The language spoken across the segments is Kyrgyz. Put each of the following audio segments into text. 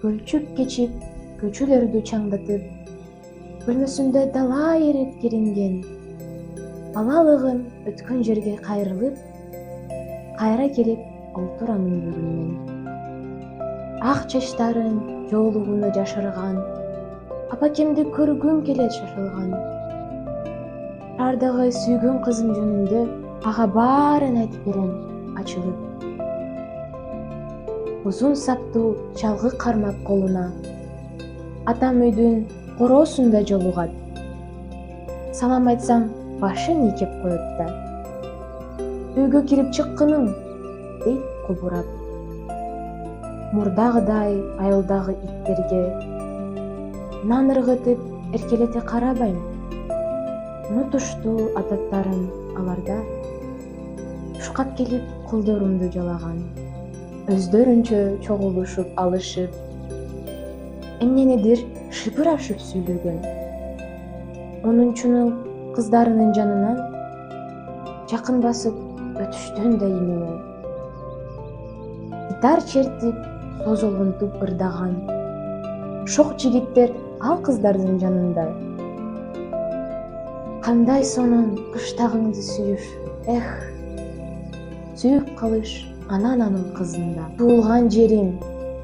Көлчүп кечип, көчөлөрдү чаңдатып, бөлмөсүндө далай ирет керинген. Балалыгым өткөн жерге кайрылып, кайра келип олтурам үндүрүмөн. Ак чачтарын жоолугуна жашырган, апакемди көргүм келет шашылган. Шаардагы сүйгөн кызым жөнүндө ага баарын айтып берем ачылып. Узун саптуу чалгы кармап колуна, атам үйдүн короосунда жолугат. Салам айтсам, башын ийкеп коет да. Үйгө кирип чыккының, дейт кубурап. Мурдагыдай айылдагы иттерге нан ыргытып эркелете карабайм. Унутуштуу адаттарым аларда, ушкап келип колдорумду жалаган. Өздөрүнчө чогулушуп алышып, эмненидир шыпырашып сүйлөгөн. Онунчунун кыздарынын жанынан жакын басып өтүштөн да именен. Гитар чертип, созолонтуп ырдаган. Шок жигиттер ал кыздардын жанында. Кандай сонун кыштагыңды сүйүш, эх, сүйүп калыш ананын кызында. Туулган жерим,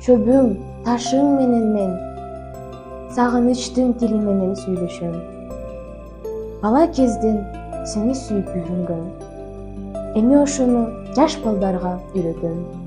чөбүң, ташың менен мен сагынычтын тили менен сүйлөшөм. Бала кезден сени сүйүп үйрөнгөм. Эми ошону жаш балдарга үйрөтөм.